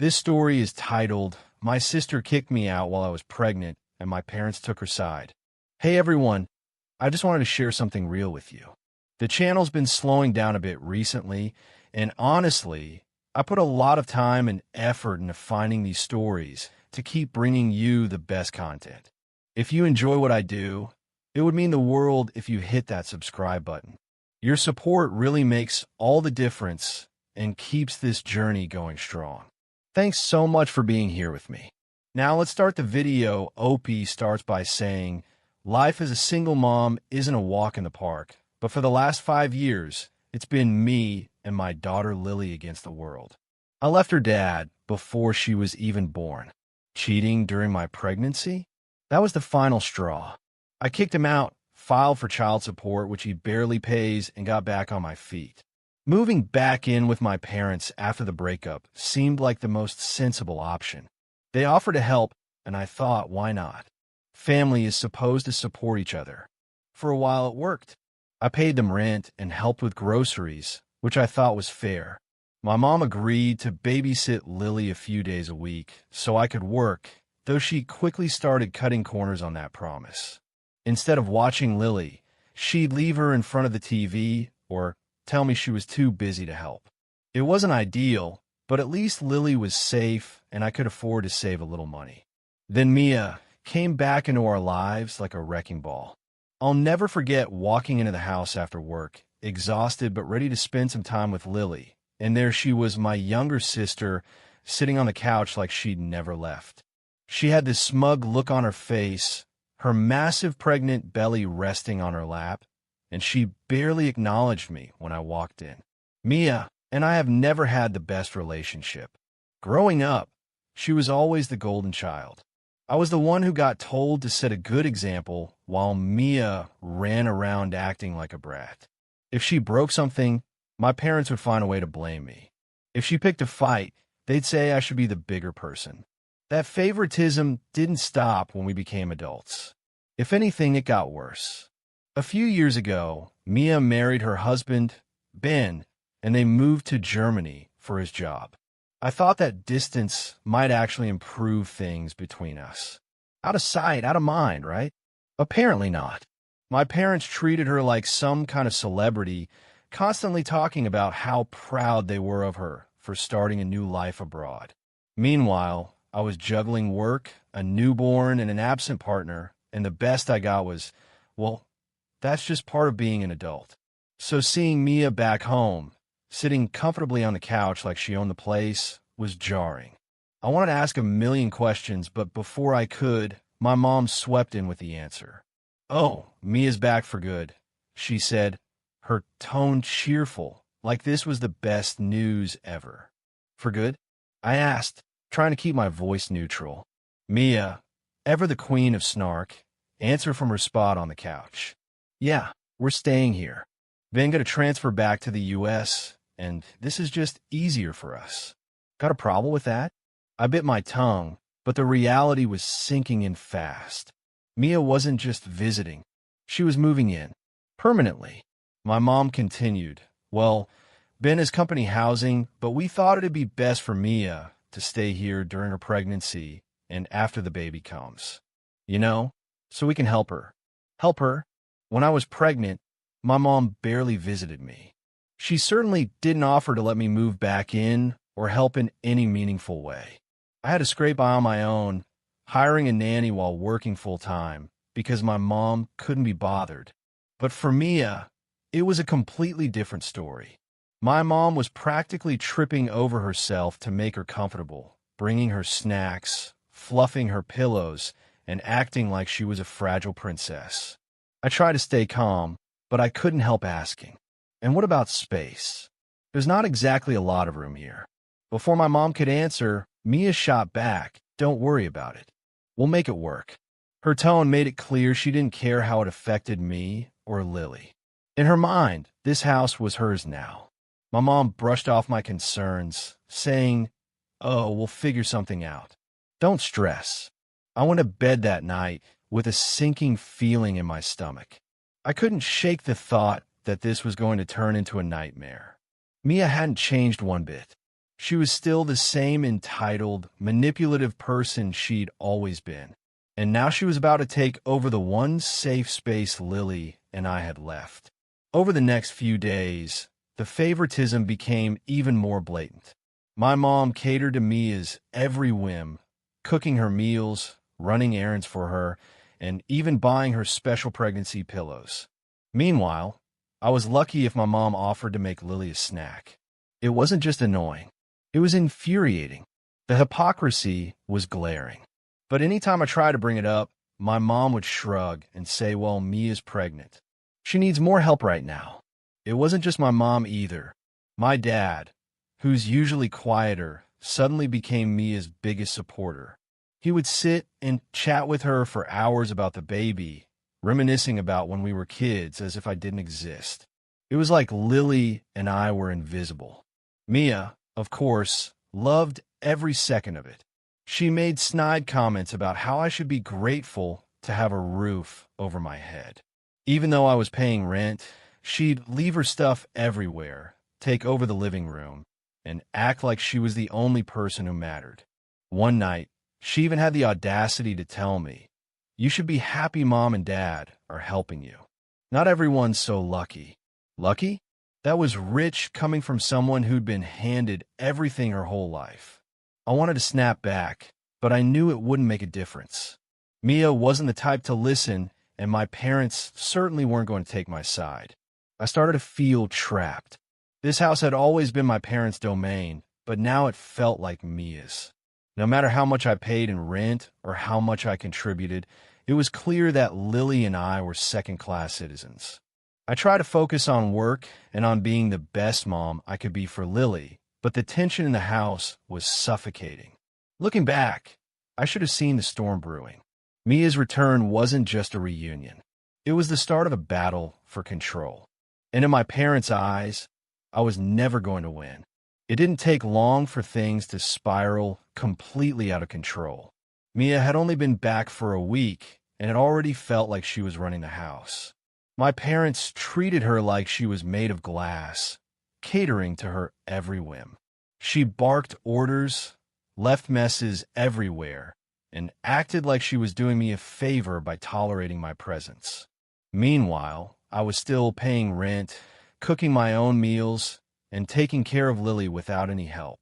This story is titled, My Sister Kicked Me Out While I Was Pregnant and My Parents Took Her Side. Hey everyone, I just wanted to share something real with you. The channel's been slowing down a bit recently, and honestly, I put a lot of time and effort into finding these stories to keep bringing you the best content. If you enjoy what I do, it would mean the world if you hit that subscribe button. Your support really makes all the difference and keeps this journey going strong. Thanks so much for being here with me. Now let's start the video. Opie starts by saying, life as a single mom isn't a walk in the park, but for the last 5 years, it's been me and my daughter Lily against the world. I left her dad before she was even born. Cheating during my pregnancy? That was the final straw. I kicked him out, filed for child support, which he barely pays, and got back on my feet. Moving back in with my parents after the breakup seemed like the most sensible option. They offered to help, and I thought, why not? Family is supposed to support each other. For a while it worked. I paid them rent and helped with groceries, which I thought was fair. My mom agreed to babysit Lily a few days a week so I could work, though she quickly started cutting corners on that promise. Instead of watching Lily, she'd leave her in front of the TV or tell me she was too busy to help. It wasn't ideal, but at least Lily was safe and I could afford to save a little money. Then Mia came back into our lives like a wrecking ball. I'll never forget walking into the house after work, exhausted but ready to spend some time with Lily, and there she was, my younger sister, sitting on the couch like she'd never left. She had this smug look on her face, her massive pregnant belly resting on her lap, and she barely acknowledged me when I walked in. Mia and I have never had the best relationship. Growing up, she was always the golden child. I was the one who got told to set a good example while Mia ran around acting like a brat. If she broke something, my parents would find a way to blame me. If she picked a fight, they'd say I should be the bigger person. That favoritism didn't stop when we became adults. If anything, it got worse. A few years ago, Mia married her husband, Ben, and they moved to Germany for his job. I thought that distance might actually improve things between us. Out of sight, out of mind, right? Apparently not. My parents treated her like some kind of celebrity, constantly talking about how proud they were of her for starting a new life abroad. Meanwhile, I was juggling work, a newborn, and an absent partner, and the best I got was, well, that's just part of being an adult. So seeing Mia back home, sitting comfortably on the couch like she owned the place, was jarring. I wanted to ask a million questions, but before I could, my mom swept in with the answer. Oh, Mia's back for good, she said, her tone cheerful, like this was the best news ever. For good? I asked, trying to keep my voice neutral. Mia, ever the queen of snark, answered from her spot on the couch. Yeah, we're staying here. Then going to transfer back to the U.S., and this is just easier for us. Got a problem with that? I bit my tongue, but the reality was sinking in fast. Mia wasn't just visiting. She was moving in. Permanently. My mom continued, well, Ben is company housing, but we thought it'd be best for Mia to stay here during her pregnancy and after the baby comes. You know, so we can help her. Help her? When I was pregnant, my mom barely visited me. She certainly didn't offer to let me move back in or help in any meaningful way. I had to scrape by on my own, hiring a nanny while working full-time because my mom couldn't be bothered. But for Mia, it was a completely different story. My mom was practically tripping over herself to make her comfortable, bringing her snacks, fluffing her pillows, and acting like she was a fragile princess. I tried to stay calm, but I couldn't help asking, and what about space? There's not exactly a lot of room here. Before my mom could answer, Mia shot back, don't worry about it. We'll make it work. Her tone made it clear she didn't care how it affected me or Lily. In her mind, this house was hers now. My mom brushed off my concerns, saying, oh, we'll figure something out. Don't stress. I went to bed that night with a sinking feeling in my stomach. I couldn't shake the thought that this was going to turn into a nightmare. Mia hadn't changed one bit. She was still the same entitled, manipulative person she'd always been. And now she was about to take over the one safe space Lily and I had left. Over the next few days, the favoritism became even more blatant. My mom catered to Mia's every whim, cooking her meals, running errands for her, and even buying her special pregnancy pillows. Meanwhile, I was lucky if my mom offered to make Lily a snack. It wasn't just annoying. It was infuriating. The hypocrisy was glaring. But anytime I tried to bring it up, my mom would shrug and say, well, Mia's pregnant. She needs more help right now. It wasn't just my mom either. My dad, who's usually quieter, suddenly became Mia's biggest supporter. He would sit and chat with her for hours about the baby, reminiscing about when we were kids as if I didn't exist. It was like Lily and I were invisible. Mia, of course, loved every second of it. She made snide comments about how I should be grateful to have a roof over my head. Even though I was paying rent, she'd leave her stuff everywhere, take over the living room, and act like she was the only person who mattered. One night, she even had the audacity to tell me, "You should be happy Mom and Dad are helping you. Not everyone's so lucky." Lucky? That was rich coming from someone who'd been handed everything her whole life. I wanted to snap back, but I knew it wouldn't make a difference. Mia wasn't the type to listen, and my parents certainly weren't going to take my side. I started to feel trapped. This house had always been my parents' domain, but now it felt like Mia's. No matter how much I paid in rent or how much I contributed, it was clear that Lily and I were second-class citizens. I tried to focus on work and on being the best mom I could be for Lily, but the tension in the house was suffocating. Looking back, I should have seen the storm brewing. Mia's return wasn't just a reunion. It was the start of a battle for control. And in my parents' eyes, I was never going to win. It didn't take long for things to spiral completely out of control. Mia had only been back for a week, and it already felt like she was running the house. My parents treated her like she was made of glass, catering to her every whim. She barked orders, left messes everywhere, and acted like she was doing me a favor by tolerating my presence. Meanwhile, I was still paying rent, cooking my own meals, and taking care of Lily without any help.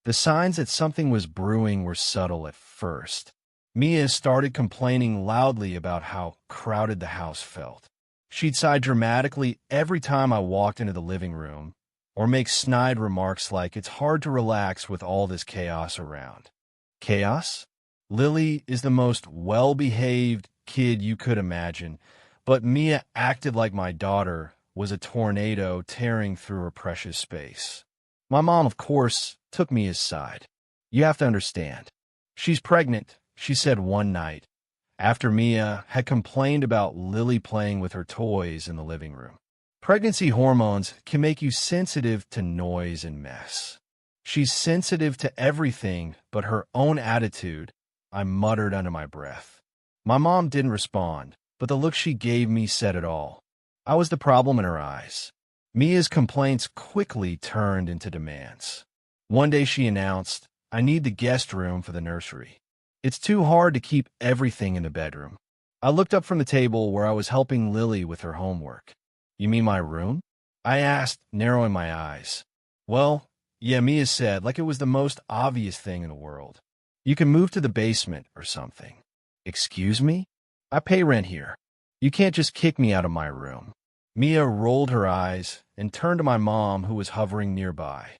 The signs that something was brewing were subtle at first. Mia started complaining loudly about how crowded the house felt. She'd sigh dramatically every time I walked into the living room, or make snide remarks like it's hard to relax with all this chaos around. Chaos? Lily is the most well-behaved kid you could imagine, but Mia acted like my daughter was a tornado tearing through her precious space. My mom, of course, took Mia's side. You have to understand. She's pregnant, she said one night, after Mia had complained about Lily playing with her toys in the living room. Pregnancy hormones can make you sensitive to noise and mess. She's sensitive to everything but her own attitude, I muttered under my breath. My mom didn't respond, but the look she gave me said it all. I was the problem in her eyes. Mia's complaints quickly turned into demands. One day she announced, "I need the guest room for the nursery. It's too hard to keep everything in the bedroom." I looked up from the table where I was helping Lily with her homework. "You mean my room?" I asked, narrowing my eyes. "Well, yeah," Mia said, like it was the most obvious thing in the world. "You can move to the basement or something." "Excuse me? I pay rent here. You can't just kick me out of my room." Mia rolled her eyes and turned to my mom, who was hovering nearby.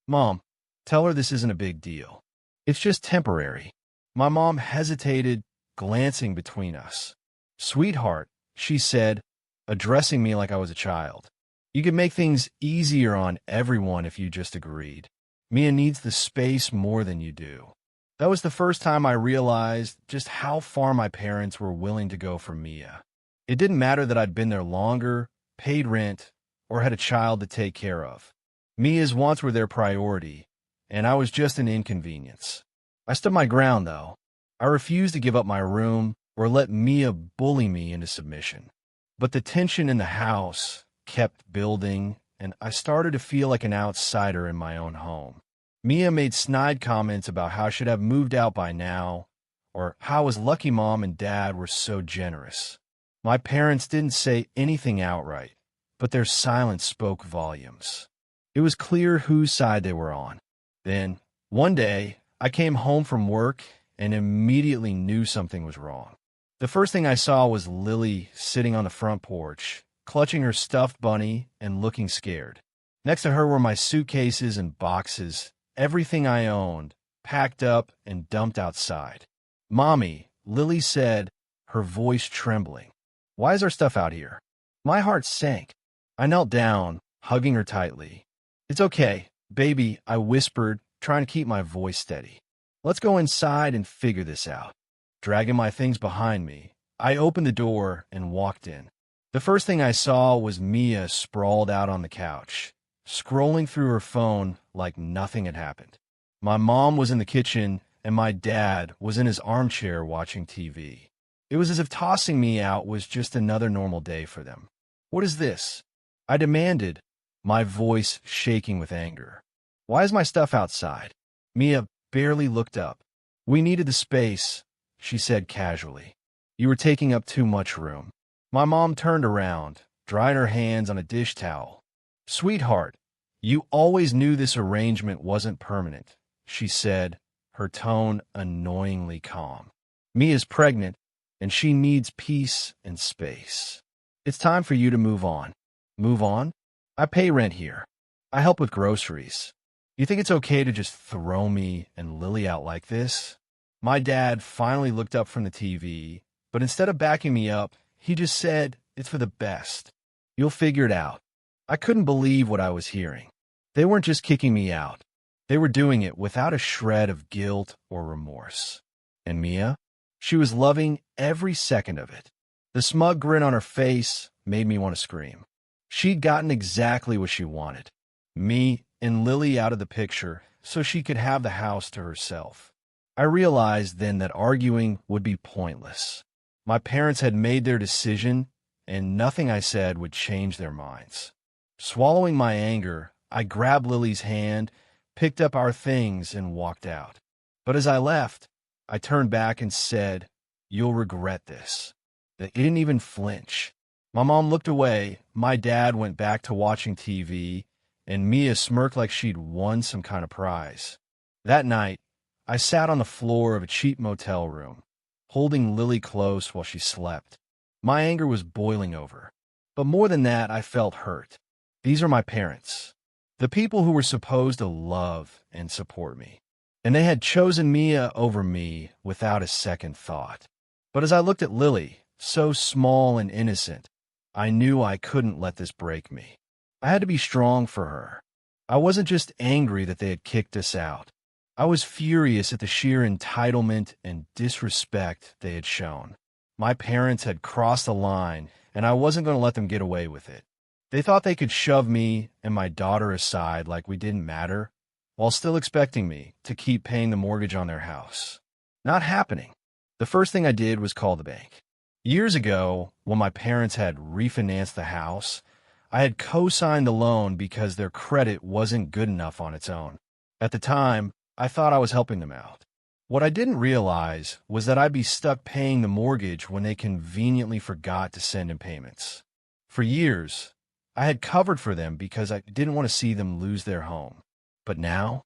"Mom, tell her this isn't a big deal. It's just temporary." My mom hesitated, glancing between us. "Sweetheart," she said, addressing me like I was a child, "you could make things easier on everyone if you just agreed. Mia needs the space more than you do." That was the first time I realized just how far my parents were willing to go for Mia. It didn't matter that I'd been there longer, paid rent, or had a child to take care of. Mia's wants were their priority, and I was just an inconvenience. I stood my ground, though. I refused to give up my room or let Mia bully me into submission. But the tension in the house kept building, and I started to feel like an outsider in my own home. Mia made snide comments about how I should have moved out by now, or how I was lucky mom and dad were so generous. My parents didn't say anything outright, but their silence spoke volumes. It was clear whose side they were on. Then, one day, I came home from work and immediately knew something was wrong. The first thing I saw was Lily sitting on the front porch, clutching her stuffed bunny and looking scared. Next to her were my suitcases and boxes, everything I owned, packed up and dumped outside. "Mommy," Lily said, her voice trembling. "Why is our stuff out here?" My heart sank. I knelt down, hugging her tightly. "It's okay, baby," I whispered, trying to keep my voice steady. "Let's go inside and figure this out." Dragging my things behind me, I opened the door and walked in. The first thing I saw was Mia sprawled out on the couch, scrolling through her phone like nothing had happened. My mom was in the kitchen, and my dad was in his armchair watching TV. It was as if tossing me out was just another normal day for them. "What is this?" I demanded, my voice shaking with anger. "Why is my stuff outside?" Mia barely looked up. "We needed the space," she said casually. "You were taking up too much room." My mom turned around, dried her hands on a dish towel. "Sweetheart, you always knew this arrangement wasn't permanent," she said, her tone annoyingly calm. "Mia's pregnant, and she needs peace and space. It's time for you to move on." "Move on? I pay rent here. I help with groceries. You think it's okay to just throw me and Lily out like this?" My dad finally looked up from the TV, but instead of backing me up, he just said, "It's for the best. You'll figure it out." I couldn't believe what I was hearing. They weren't just kicking me out. They were doing it without a shred of guilt or remorse. And Mia? She was loving every second of it. The smug grin on her face made me want to scream. She'd gotten exactly what she wanted. Me and Lily out of the picture so she could have the house to herself. I realized then that arguing would be pointless. My parents had made their decision, and nothing I said would change their minds. Swallowing my anger, I grabbed Lily's hand, picked up our things, and walked out. But as I left, I turned back and said, "You'll regret this." They didn't even flinch. My mom looked away, my dad went back to watching TV, and Mia smirked like she'd won some kind of prize. That night, I sat on the floor of a cheap motel room, holding Lily close while she slept. My anger was boiling over. But more than that, I felt hurt. These are my parents, the people who were supposed to love and support me. And they had chosen Mia over me without a second thought. But as I looked at Lily, so small and innocent, I knew I couldn't let this break me. I had to be strong for her. I wasn't just angry that they had kicked us out. I was furious at the sheer entitlement and disrespect they had shown. My parents had crossed the line, and I wasn't going to let them get away with it. They thought they could shove me and my daughter aside like we didn't matter, while still expecting me to keep paying the mortgage on their house. Not happening. The first thing I did was call the bank. Years ago, when my parents had refinanced the house, I had co-signed the loan because their credit wasn't good enough on its own. At the time, I thought I was helping them out. What I didn't realize was that I'd be stuck paying the mortgage when they conveniently forgot to send in payments. For years, I had covered for them because I didn't want to see them lose their home. But now,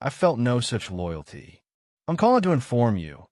I felt no such loyalty. "I'm calling to inform you,"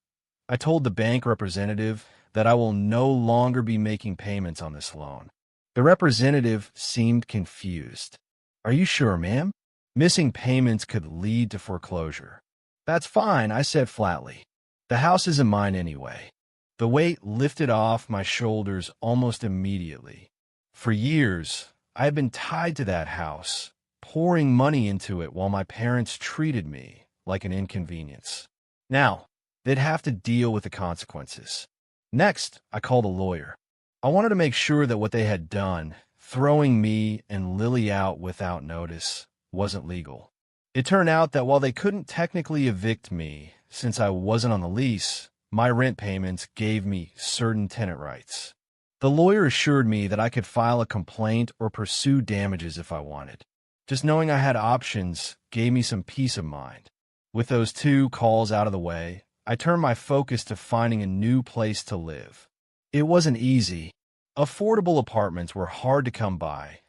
I told the bank representative, "that I will no longer be making payments on this loan." The representative seemed confused. "Are you sure, ma'am? Missing payments could lead to foreclosure." "That's fine," I said flatly. "The house isn't mine anyway." The weight lifted off my shoulders almost immediately. For years, I had been tied to that house, pouring money into it while my parents treated me like an inconvenience. Now, they'd have to deal with the consequences. Next, I called a lawyer. I wanted to make sure that what they had done, throwing me and Lily out without notice, wasn't legal. It turned out that while they couldn't technically evict me, since I wasn't on the lease, my rent payments gave me certain tenant rights. The lawyer assured me that I could file a complaint or pursue damages if I wanted. Just knowing I had options gave me some peace of mind. With those 2 calls out of the way, I turned my focus to finding a new place to live. It wasn't easy. Affordable apartments were hard to come by,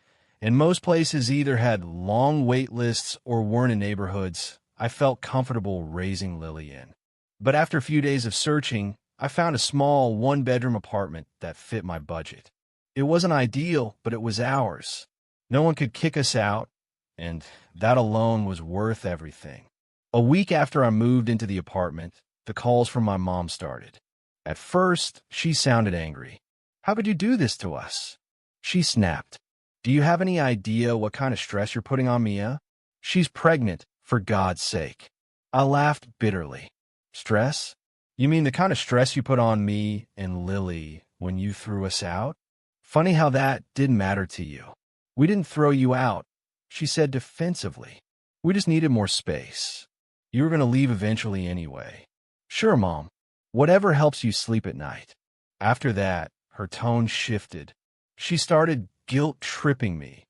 and most places either had long wait lists or weren't in neighborhoods I felt comfortable raising Lily in. But after a few days of searching, I found a small 1-bedroom apartment that fit my budget. It wasn't ideal, but it was ours. No one could kick us out, and that alone was worth everything. A week after I moved into the apartment, the calls from my mom started. At first, she sounded angry. "How could you do this to us?" She snapped. "Do you have any idea what kind of stress you're putting on Mia? She's pregnant, for God's sake." I laughed bitterly. "Stress? You mean the kind of stress you put on me and Lily when you threw us out? Funny how that didn't matter to you." "We didn't throw you out," she said defensively. "We just needed more space. You were going to leave eventually anyway." "Sure, Mom. Whatever helps you sleep at night." After that, her tone shifted. She started guilt-tripping me,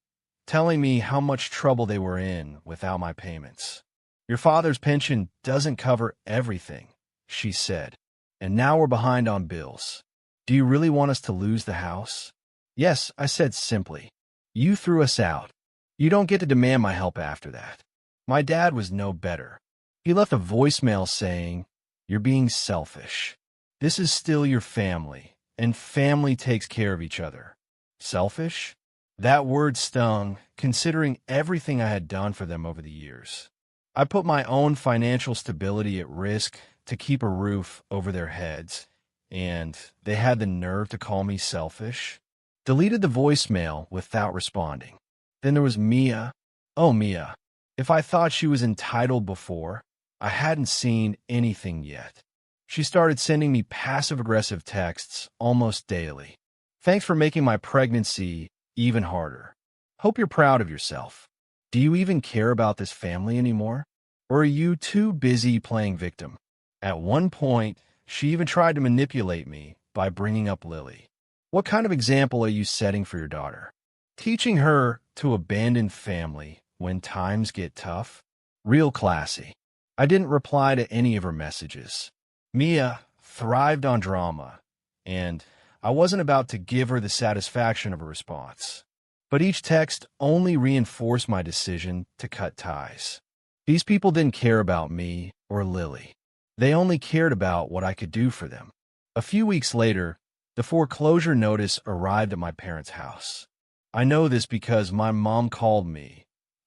telling me how much trouble they were in without my payments. "Your father's pension doesn't cover everything," she said, "and now we're behind on bills. Do you really want us to lose the house?" "Yes," I said simply. "You threw us out. You don't get to demand my help after that." My dad was no better. He left a voicemail saying, "You're being selfish. This is still your family, and family takes care of each other." Selfish? That word stung, considering everything I had done for them over the years. I put my own financial stability at risk to keep a roof over their heads, and they had the nerve to call me selfish. Deleted the voicemail without responding. Then there was Mia. Oh, Mia. If I thought she was entitled before, I hadn't seen anything yet. She started sending me passive-aggressive texts almost daily. "Thanks for making my pregnancy even harder. Hope you're proud of yourself. Do you even care about this family anymore? Or are you too busy playing victim?" At one point, she even tried to manipulate me by bringing up Lily. "What kind of example are you setting for your daughter? Teaching her to abandon family when times get tough?" Real classy. I didn't reply to any of her messages. Mia thrived on drama, and I wasn't about to give her the satisfaction of a response. But each text only reinforced my decision to cut ties. These people didn't care about me or Lily. They only cared about what I could do for them. A few weeks later, the foreclosure notice arrived at my parents' house. I know this because my mom called me,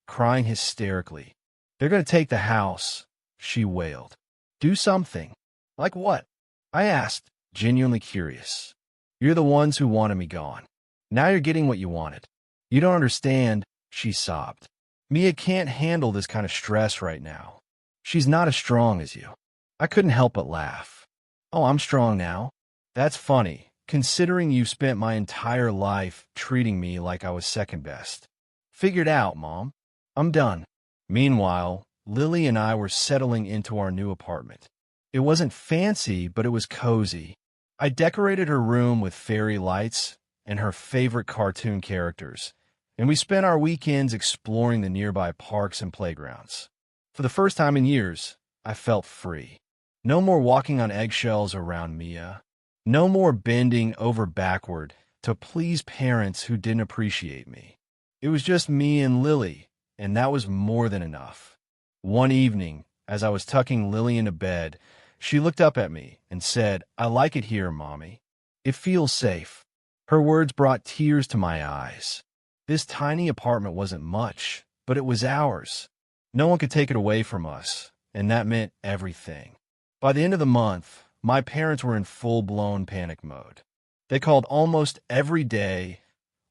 crying hysterically. "They're going to take the house," she wailed. "Do something." "Like what?" I asked, genuinely curious. "You're the ones who wanted me gone. Now you're getting what you wanted." "You don't understand," she sobbed. "Mia can't handle this kind of stress right now. She's not as strong as you." I couldn't help but laugh. "Oh, I'm strong now." "That's funny, considering you've spent my entire life treating me like I was second best." "Figured out, Mom. I'm done." Meanwhile, Lily and I were settling into our new apartment. It wasn't fancy, but it was cozy. I decorated her room with fairy lights and her favorite cartoon characters, and we spent our weekends exploring the nearby parks and playgrounds. For the first time in years, I felt free. No more walking on eggshells around Mia. No more bending over backward to please parents who didn't appreciate me. It was just me and Lily, and that was more than enough. One evening, as I was tucking Lily into bed, she looked up at me and said, "I like it here, Mommy. It feels safe." Her words brought tears to my eyes. This tiny apartment wasn't much, but it was ours. No one could take it away from us, and that meant everything. By the end of the month, my parents were in full-blown panic mode. They called almost every day,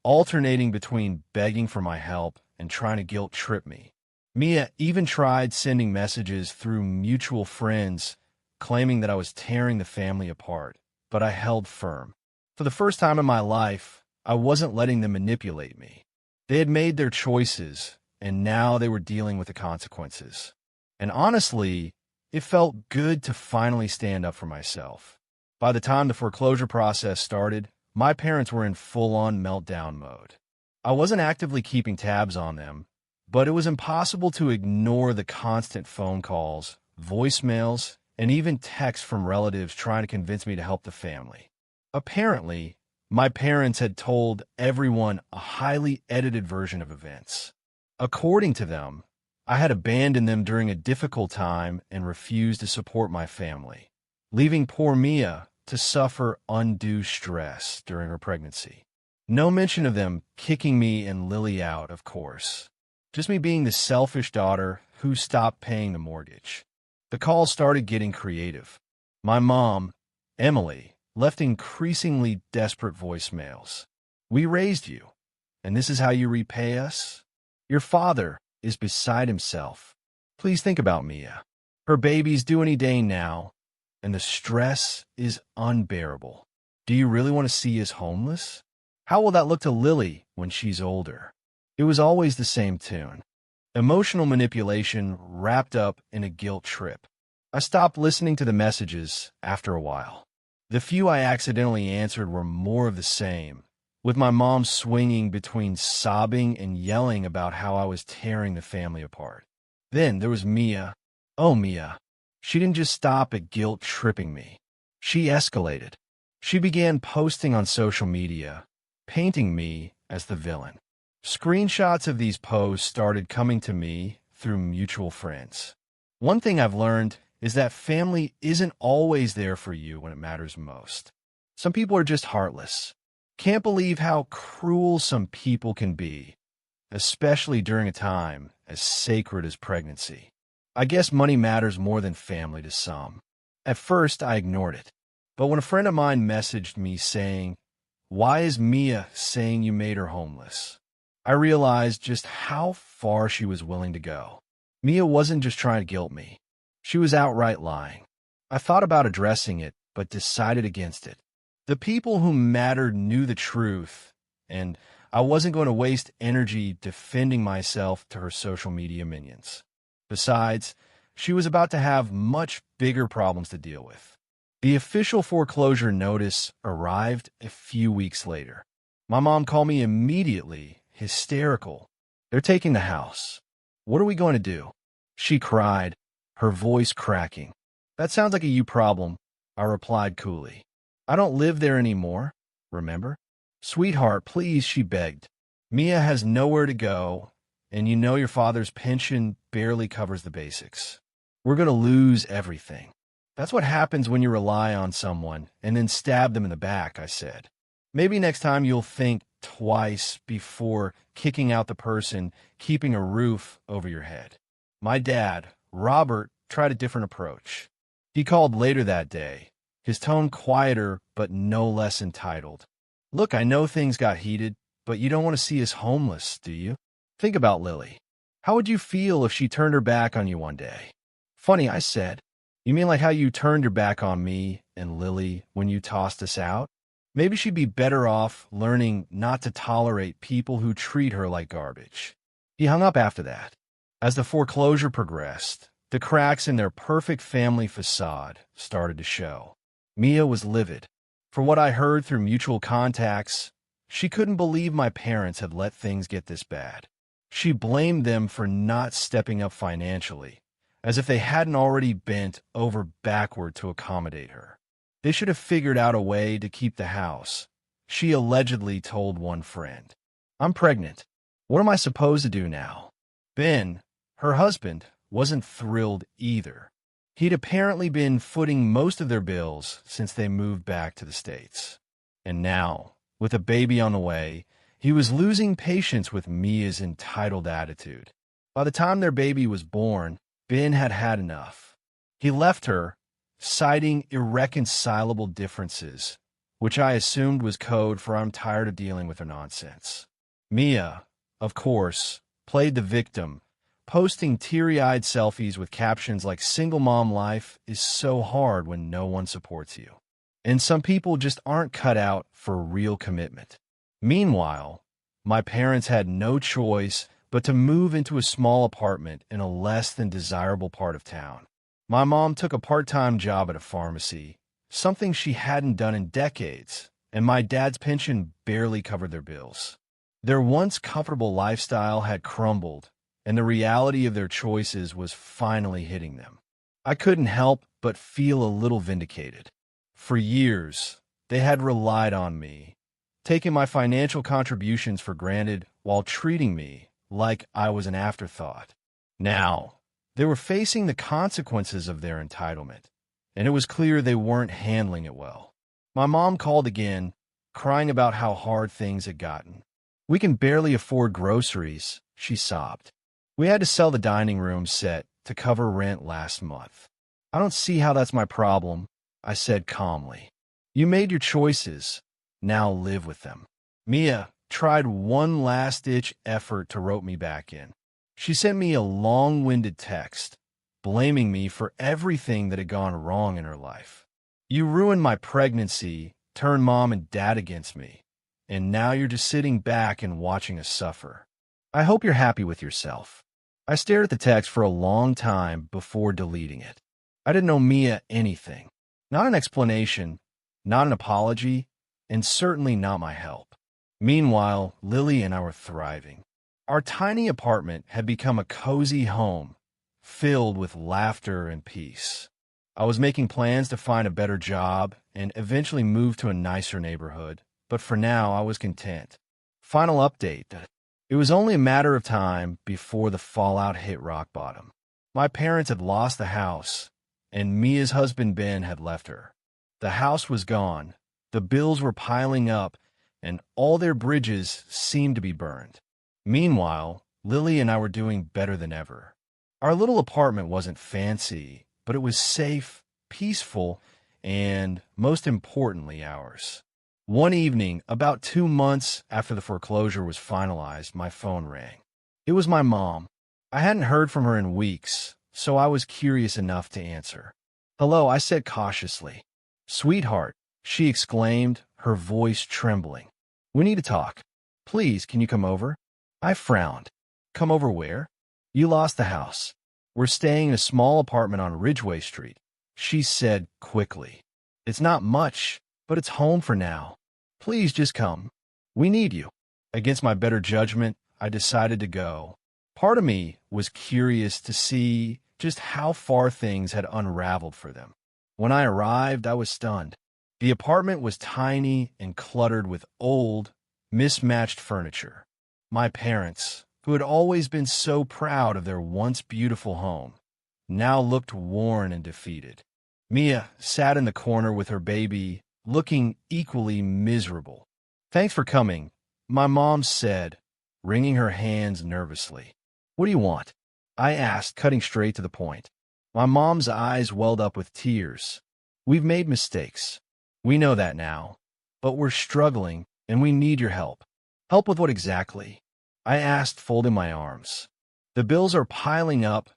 alternating between begging for my help and trying to guilt-trip me. Mia even tried sending messages through mutual friends, claiming that I was tearing the family apart, but I held firm. For the first time in my life, I wasn't letting them manipulate me. They had made their choices, and now they were dealing with the consequences. And honestly, it felt good to finally stand up for myself. By the time the foreclosure process started, my parents were in full-on meltdown mode. I wasn't actively keeping tabs on them, But it was impossible to ignore the constant phone calls, voicemails, and even texts from relatives trying to convince me to help the family. Apparently, my parents had told everyone a highly edited version of events. According to them, I had abandoned them during a difficult time and refused to support my family, leaving poor Mia to suffer undue stress during her pregnancy. No mention of them kicking me and Lily out, of course. Just me being the selfish daughter who stopped paying the mortgage. The calls started getting creative. My mom, Emily, left increasingly desperate voicemails. "We raised you, and this is how you repay us? Your father is beside himself. Please think about Mia. Her baby's due any day now, and the stress is unbearable. Do you really want to see us homeless? How will that look to Lily when she's older?" It was always the same tune. Emotional manipulation wrapped up in a guilt trip. I stopped listening to the messages after a while. The few I accidentally answered were more of the same, with my mom swinging between sobbing and yelling about how I was tearing the family apart. Then there was Mia. Oh, Mia. She didn't just stop at guilt tripping me. She escalated. She began posting on social media, painting me as the villain. Screenshots of these posts started coming to me through mutual friends. One thing I've learned is that family isn't always there for you when it matters most. Some people are just heartless. Can't believe how cruel some people can be, especially during a time as sacred as pregnancy. I guess money matters more than family to some. At first, I ignored it. But when a friend of mine messaged me saying, "Why is Mia saying you made her homeless?" I realized just how far she was willing to go. Mia wasn't just trying to guilt me. She was outright lying. I thought about addressing it, but decided against it. The people who mattered knew the truth, and I wasn't going to waste energy defending myself to her social media minions. Besides, she was about to have much bigger problems to deal with. The official foreclosure notice arrived a few weeks later. My mom called me immediately, hysterical. "They're taking the house. What are we going to do?" She cried, her voice cracking. "That sounds like a you problem," I replied coolly. "I don't live there anymore, remember?" "Sweetheart, please," she begged. "Mia has nowhere to go, and you know your father's pension barely covers the basics. We're going to lose everything." "That's what happens when you rely on someone and then stab them in the back," I said. "Maybe next time you'll think twice before kicking out the person keeping a roof over your head." My dad, Robert, tried a different approach. He called later that day, his tone quieter but no less entitled. "Look, I know things got heated, but you don't want to see us homeless, do you? Think about Lily. How would you feel if she turned her back on you one day?" "Funny," I said. "You mean like how you turned your back on me and Lily when you tossed us out? Maybe she'd be better off learning not to tolerate people who treat her like garbage." He hung up after that. As the foreclosure progressed, the cracks in their perfect family facade started to show. Mia was livid. From what I heard through mutual contacts, she couldn't believe my parents had let things get this bad. She blamed them for not stepping up financially, as if they hadn't already bent over backward to accommodate her. They should have figured out a way to keep the house, she allegedly told one friend. "I'm pregnant. What am I supposed to do now?" Ben, her husband, wasn't thrilled either. He'd apparently been footing most of their bills since they moved back to the States. And now, with a baby on the way, he was losing patience with Mia's entitled attitude. By the time their baby was born, Ben had had enough. He left her, citing irreconcilable differences, which I assumed was code for "I'm tired of dealing with her nonsense." Mia, of course, played the victim, posting teary-eyed selfies with captions like "Single mom life is so hard when no one supports you." And some people just aren't cut out for real commitment. Meanwhile, my parents had no choice but to move into a small apartment in a less than desirable part of town. My mom took a part-time job at a pharmacy, something she hadn't done in decades, and my dad's pension barely covered their bills. Their once comfortable lifestyle had crumbled, and the reality of their choices was finally hitting them. I couldn't help but feel a little vindicated. For years, they had relied on me, taking my financial contributions for granted while treating me like I was an afterthought. Now, they were facing the consequences of their entitlement, and it was clear they weren't handling it well. My mom called again, crying about how hard things had gotten. "We can barely afford groceries," she sobbed. "We had to sell the dining room set to cover rent last month." "I don't see how that's my problem," I said calmly. "You made your choices. Now live with them." Mia tried one last-ditch effort to rope me back in. She sent me a long-winded text, blaming me for everything that had gone wrong in her life. "You ruined my pregnancy, turned mom and dad against me, and now you're just sitting back and watching us suffer. I hope you're happy with yourself." I stared at the text for a long time before deleting it. I didn't owe Mia anything. Not an explanation, not an apology, and certainly not my help. Meanwhile, Lily and I were thriving. Our tiny apartment had become a cozy home, filled with laughter and peace. I was making plans to find a better job and eventually move to a nicer neighborhood, but for now I was content. Final update. It was only a matter of time before the fallout hit rock bottom. My parents had lost the house, and Mia's husband Ben had left her. The house was gone, the bills were piling up, and all their bridges seemed to be burned. Meanwhile, Lily and I were doing better than ever. Our little apartment wasn't fancy, but it was safe, peaceful, and, most importantly, ours. One evening, about 2 months after the foreclosure was finalized, my phone rang. It was my mom. I hadn't heard from her in weeks, so I was curious enough to answer. "Hello," I said cautiously. "Sweetheart," she exclaimed, her voice trembling. "We need to talk. Please, can you come over?" I frowned. "Come over where?" "You lost the house. We're staying in a small apartment on Ridgeway Street," she said quickly. "It's not much, but it's home for now. Please just come. We need you." Against my better judgment, I decided to go. Part of me was curious to see just how far things had unraveled for them. When I arrived, I was stunned. The apartment was tiny and cluttered with old, mismatched furniture. My parents, who had always been so proud of their once beautiful home, now looked worn and defeated. Mia sat in the corner with her baby, looking equally miserable. "Thanks for coming," my mom said, wringing her hands nervously. "What do you want?" I asked, cutting straight to the point. My mom's eyes welled up with tears. "We've made mistakes. We know that now. But we're struggling, and we need your help." "Help with what exactly?" I asked, folding my arms. "The bills are piling up,"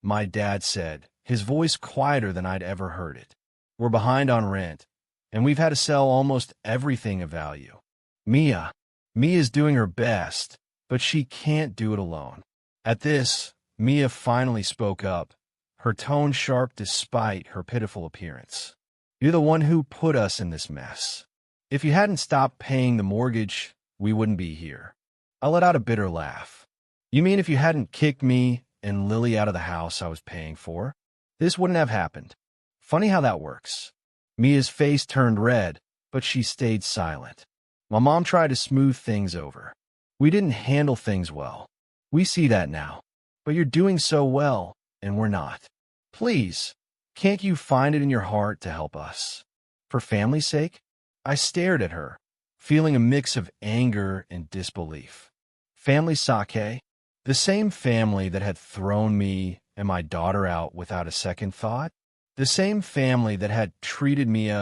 my dad said, his voice quieter than I'd ever heard it. "We're behind on rent, and we've had to sell almost everything of value. Mia's doing her best, but she can't do it alone." At this, Mia finally spoke up, her tone sharp despite her pitiful appearance. "You're the one who put us in this mess. If you hadn't stopped paying the mortgage, we wouldn't be here." I let out a bitter laugh. "You mean if you hadn't kicked me and Lily out of the house I was paying for, this wouldn't have happened? Funny how that works." Mia's face turned red, but she stayed silent. My mom tried to smooth things over. "We didn't handle things well. We see that now. But you're doing so well, and we're not. Please, can't you find it in your heart to help us? For family's sake?" I stared at her, feeling a mix of anger and disbelief. Family sake? The same family that had thrown me and my daughter out without a second thought? The same family that had treated me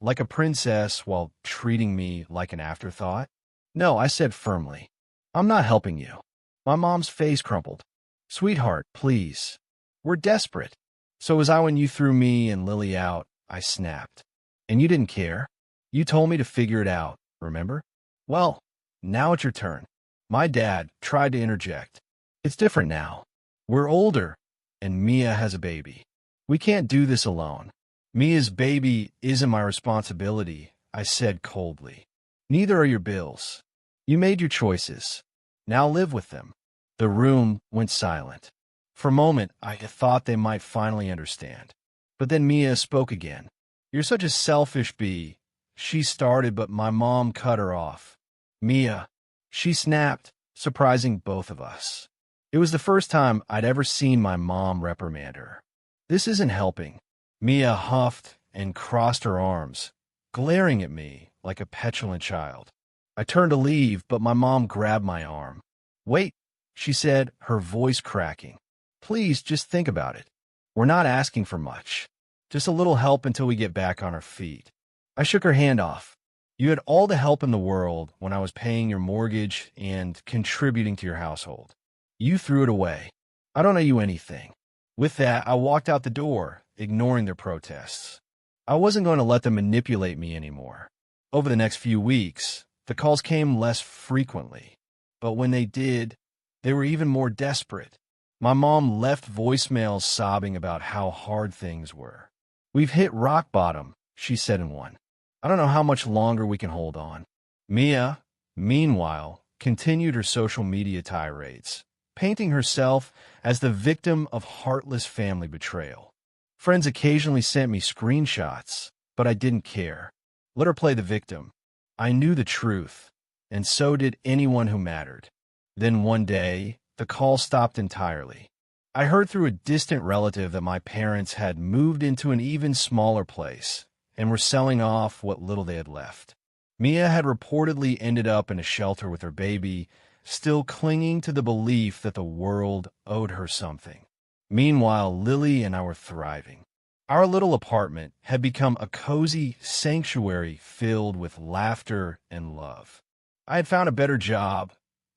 like a princess while treating me like an afterthought? "No," I said firmly. "I'm not helping you." My mom's face crumpled. "Sweetheart, please. We're desperate." "So was I when you threw me and Lily out," I snapped. "And you didn't care. You told me to figure it out, remember? Well, now it's your turn." My dad tried to interject. "It's different now. We're older, and Mia has a baby. We can't do this alone." "Mia's baby isn't my responsibility," I said coldly. "Neither are your bills. You made your choices. Now live with them." The room went silent. For a moment, I thought they might finally understand. But then Mia spoke again. "You're such a selfish bee. She started, but my mom cut her off." "Mia," she snapped, surprising both of us. It was the first time I'd ever seen my mom reprimand her. "This isn't helping." Mia huffed and crossed her arms, glaring at me like a petulant child. I turned to leave, but my mom grabbed my arm. "Wait," she said, her voice cracking. "Please, just think about it. We're not asking for much. Just a little help until we get back on our feet." I shook her hand off. "You had all the help in the world when I was paying your mortgage and contributing to your household. You threw it away. I don't owe you anything." With that, I walked out the door, ignoring their protests. I wasn't going to let them manipulate me anymore. Over the next few weeks, the calls came less frequently. But when they did, they were even more desperate. My mom left voicemails sobbing about how hard things were. "We've hit rock bottom," she said in one. "I don't know how much longer we can hold on." Mia, meanwhile, continued her social media tirades, painting herself as the victim of heartless family betrayal. Friends occasionally sent me screenshots, but I didn't care. Let her play the victim. I knew the truth, and so did anyone who mattered. Then one day, the call stopped entirely. I heard through a distant relative that my parents had moved into an even smaller place and were selling off what little they had left. Mia had reportedly ended up in a shelter with her baby, still clinging to the belief that the world owed her something. Meanwhile, Lily and I were thriving. Our little apartment had become a cozy sanctuary filled with laughter and love. I had found a better job,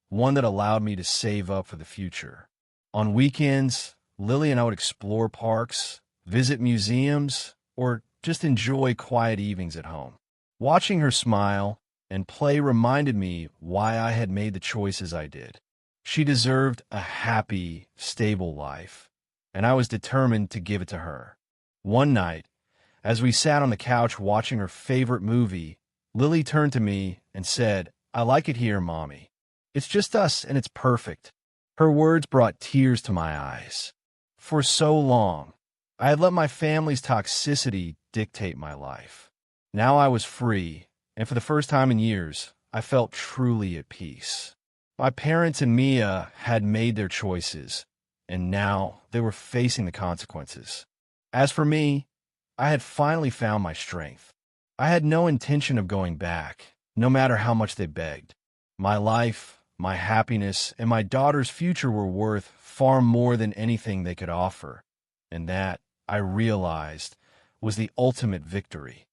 one that allowed me to save up for the future. On weekends, Lily and I would explore parks, visit museums, or just enjoy quiet evenings at home. Watching her smile and play reminded me why I had made the choices I did. She deserved a happy, stable life, and I was determined to give it to her. One night, as we sat on the couch watching her favorite movie, Lily turned to me and said, "I like it here, Mommy. It's just us and it's perfect." Her words brought tears to my eyes. For so long, I had let my family's toxicity dictate my life. Now I was free, and for the first time in years, I felt truly at peace. My parents and Mia had made their choices, and now they were facing the consequences. As for me, I had finally found my strength. I had no intention of going back, no matter how much they begged. My life, my happiness, and my daughter's future were worth far more than anything they could offer, and that, I realized, was the ultimate victory.